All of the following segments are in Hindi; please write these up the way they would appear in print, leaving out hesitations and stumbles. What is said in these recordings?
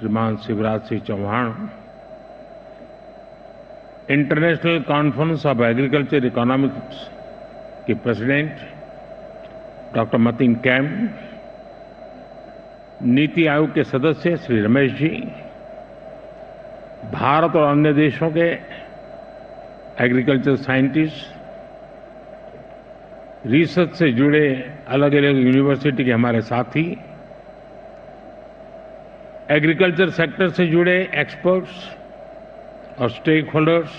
श्रीमान Shivraj Singh Chouhan, international conference of agriculture economics के president doctor Matin Qaim, NITI Aayog के सदस्य श्री रमेश जी, भारत और अन्य देशों के एग्रीकल्चर साइंटिस्ट, रिसर्च से जुड़े अलग अलग यूनिवर्सिटी के हमारे साथी, एग्रीकल्चर सेक्टर से जुड़े एक्सपर्ट्स और स्टेक होल्डर्स,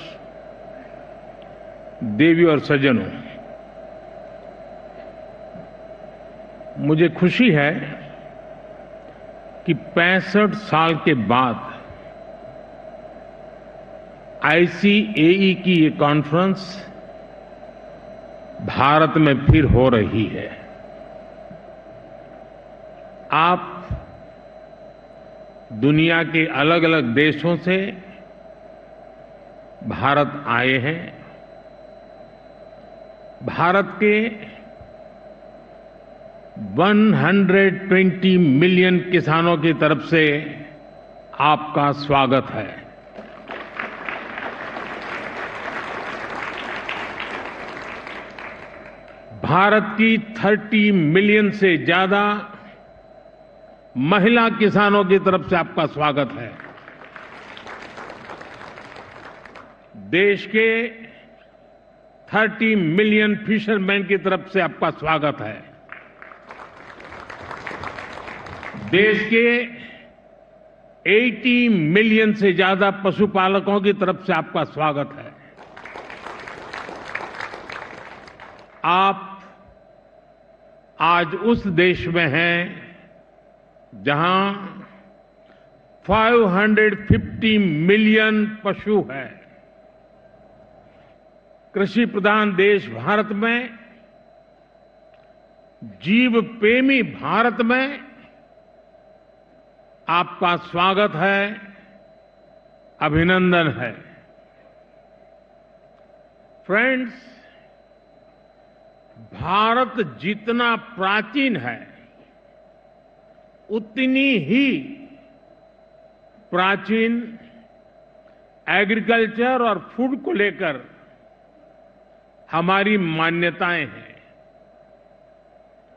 देवी और सज्जनों, मुझे खुशी है कि 65 साल के बाद आईसीएई की ये कॉन्फ्रेंस भारत में फिर हो रही है। आप दुनिया के अलग अलग देशों से भारत आए हैं। भारत के 120 मिलियन किसानों की तरफ से आपका स्वागत है। भारत की 30 मिलियन से ज्यादा महिला किसानों की तरफ से आपका स्वागत है। देश के 30 मिलियन फिशरमैन की तरफ से आपका स्वागत है। देश के 80 मिलियन से ज्यादा पशुपालकों की तरफ से आपका स्वागत है। आप आज उस देश में हैं जहां 550 मिलियन पशु हैं। कृषि प्रधान देश भारत में, जीव प्रेमी भारत में आपका स्वागत है, अभिनंदन है। फ्रेंड्स, भारत जितना प्राचीन है उतनी ही प्राचीन एग्रीकल्चर और फूड को लेकर हमारी मान्यताएं हैं,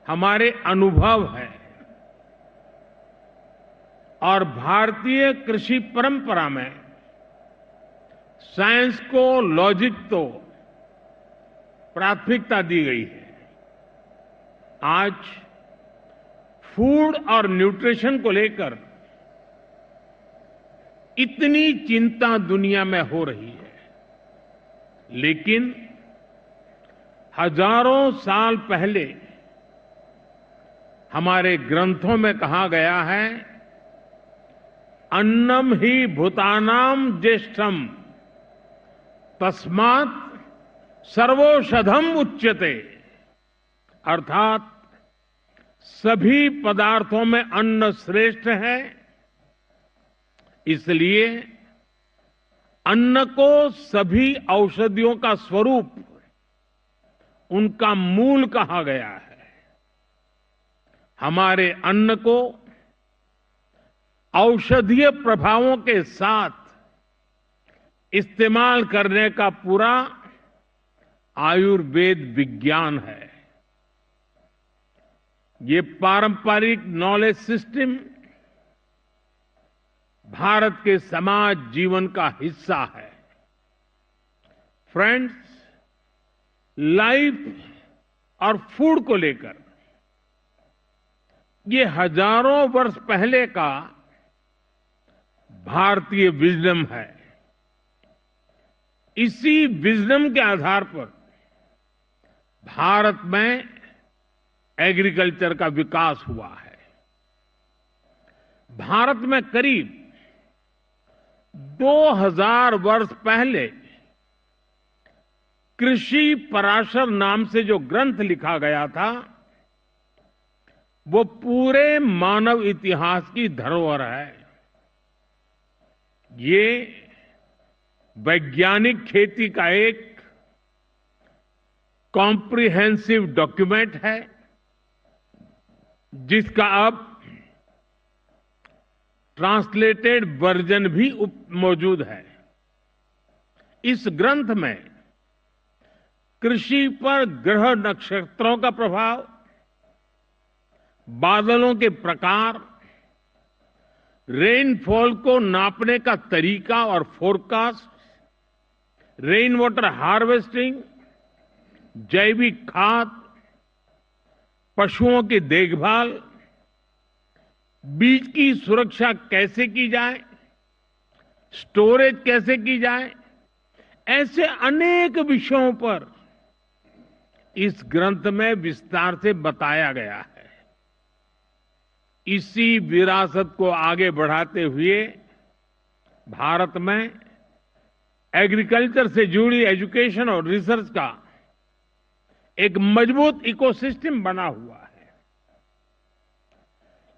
हमारे अनुभव हैं। और भारतीय कृषि परंपरा में साइंस को, लॉजिक तो प्राथमिकता दी गई है। आज फूड और न्यूट्रिशन को लेकर इतनी चिंता दुनिया में हो रही है, लेकिन हजारों साल पहले हमारे ग्रंथों में कहा गया है, अन्नम ही भूतानाम ज्येष्ठम तस्मात् सर्वौषधम उच्यते। अर्थात सभी पदार्थों में अन्न श्रेष्ठ है, इसलिए अन्न को सभी औषधियों का स्वरूप, उनका मूल कहा गया है। हमारे अन्न को औषधीय प्रभावों के साथ इस्तेमाल करने का पूरा आयुर्वेद विज्ञान है। ये पारंपरिक नॉलेज सिस्टम भारत के समाज जीवन का हिस्सा है। फ्रेंड्स, लाइफ और फूड को लेकर ये हजारों वर्ष पहले का भारतीय विजडम है। इसी विजडम के आधार पर भारत में एग्रीकल्चर का विकास हुआ है। भारत में करीब 2000 वर्ष पहले कृषि पराशर नाम से जो ग्रंथ लिखा गया था, वो पूरे मानव इतिहास की धरोहर है। ये वैज्ञानिक खेती का एक कॉम्प्रिहेंसिव डॉक्यूमेंट है, जिसका अब ट्रांसलेटेड वर्जन भी मौजूद है। इस ग्रंथ में कृषि पर ग्रह नक्षत्रों का प्रभाव, बादलों के प्रकार, रेनफॉल को नापने का तरीका और फोरकास्ट, रेन वाटर हार्वेस्टिंग, जैविक खाद, पशुओं की देखभाल, बीज की सुरक्षा कैसे की जाए, स्टोरेज कैसे की जाए, ऐसे अनेक विषयों पर इस ग्रंथ में विस्तार से बताया गया है। इसी विरासत को आगे बढ़ाते हुए भारत में एग्रीकल्चर से जुड़ी एजुकेशन और रिसर्च का एक मजबूत इकोसिस्टम बना हुआ है।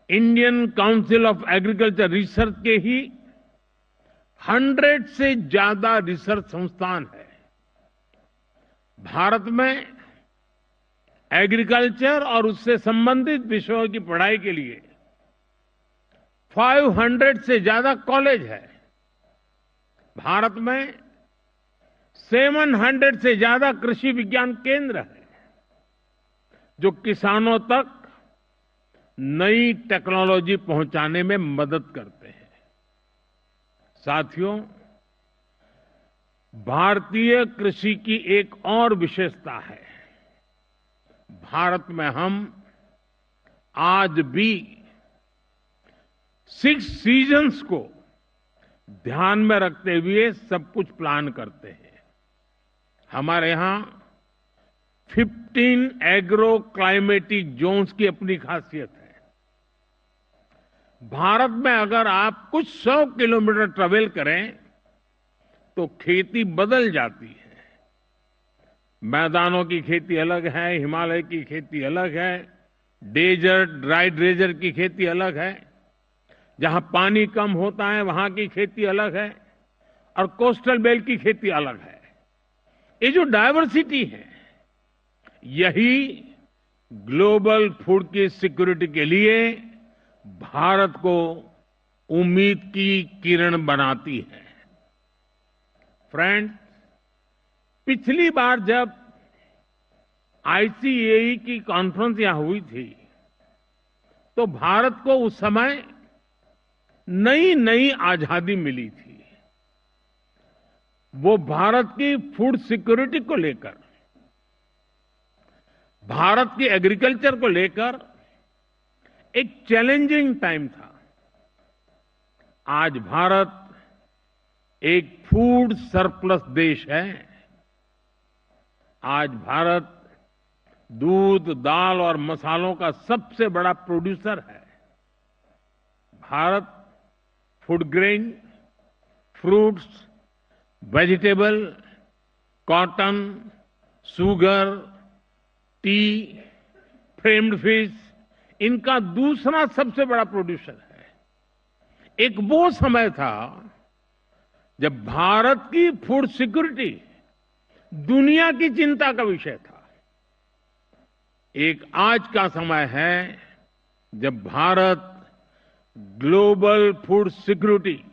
Indian council of agriculture research के ही 100 से ज्यादा रिसर्च संस्थान है। भारत में एग्रीकल्चर और उससे संबंधित विषयों की पढ़ाई के लिए 500 से ज्यादा कॉलेज है। भारत में 700 से ज्यादा कृषि विज्ञान केंद्र है जो किसानों तक नई टेक्नोलॉजी पहुंचाने में मदद करते हैं। साथियों, भारतीय कृषि की एक और विशेषता है। भारत में हम आज भी 6 सीजन्स को ध्यान में रखते हुए सब कुछ प्लान करते हैं। हमारे यहां 15 एग्रो क्लाइमेटिक जोन्स की अपनी खासियत है। भारत में अगर आप कुछ 100 किलोमीटर ट्रेवल करें तो खेती बदल जाती है। मैदानों की खेती अलग है, हिमालय की खेती अलग है, डेजर्ट, ड्राई डेजर्ट की खेती अलग है, जहां पानी कम होता है वहां की खेती अलग है, और कोस्टल बेल्ट की खेती अलग है। ये जो डायवर्सिटी है, यही ग्लोबल फूड की सिक्योरिटी के लिए भारत को उम्मीद की किरण बनाती है। फ्रेंड्स, पिछली बार जब आईसीएई की कॉन्फ्रेंस यहां हुई थी तो भारत को उस समय नई नई आजादी मिली थी। वो भारत की फूड सिक्योरिटी को लेकर, भारत की एग्रीकल्चर को लेकर एक चैलेंजिंग टाइम था। आज भारत एक फूड सरप्लस देश है। आज भारत दूध, दाल और मसालों का सबसे बड़ा प्रोड्यूसर है। Bharat food grain, fruits, vegetable, cotton, sugar, T, framed fish, इनका दूसरा सबसे बड़ा प्रोड्यूसर है। एक वो समय था जब भारत की फूड सिक्योरिटी दुनिया की चिंता का विषय था। एक आज का समय है जब Bharat global food security,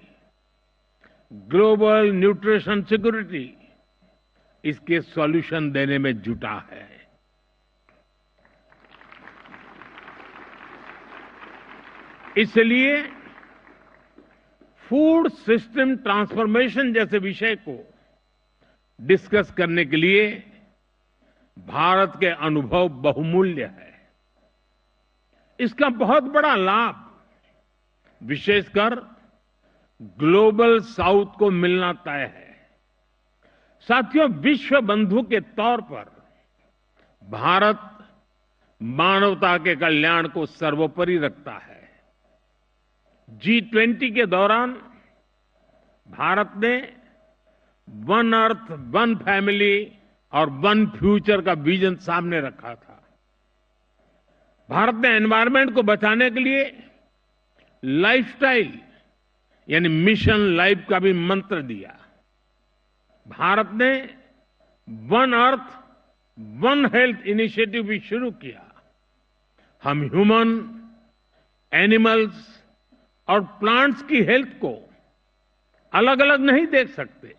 global nutrition security, इसके सॉल्यूशन देने में जुटा है। इसलिए फूड सिस्टम ट्रांसफॉर्मेशन जैसे विषय को डिस्कस करने के लिए भारत के अनुभव बहुमूल्य है। इसका बहुत बड़ा लाभ विशेषकर ग्लोबल साउथ को मिलना तय है। साथियों, विश्व बंधु के तौर पर भारत मानवता के कल्याण को सर्वोपरि रखता है। G20 के दौरान भारत ने वन अर्थ, वन फैमिली और वन फ्यूचर का विजन सामने रखा था। भारत ने एनवायरमेंट को बचाने के लिए लाइफस्टाइल यानी मिशन लाइफ का भी मंत्र दिया। भारत ने one earth, one health initiative भी शुरू किया। हम ह्यूमन, एनिमल्स, और प्लांट्स की हेल्थ को अलग अलग नहीं देख सकते।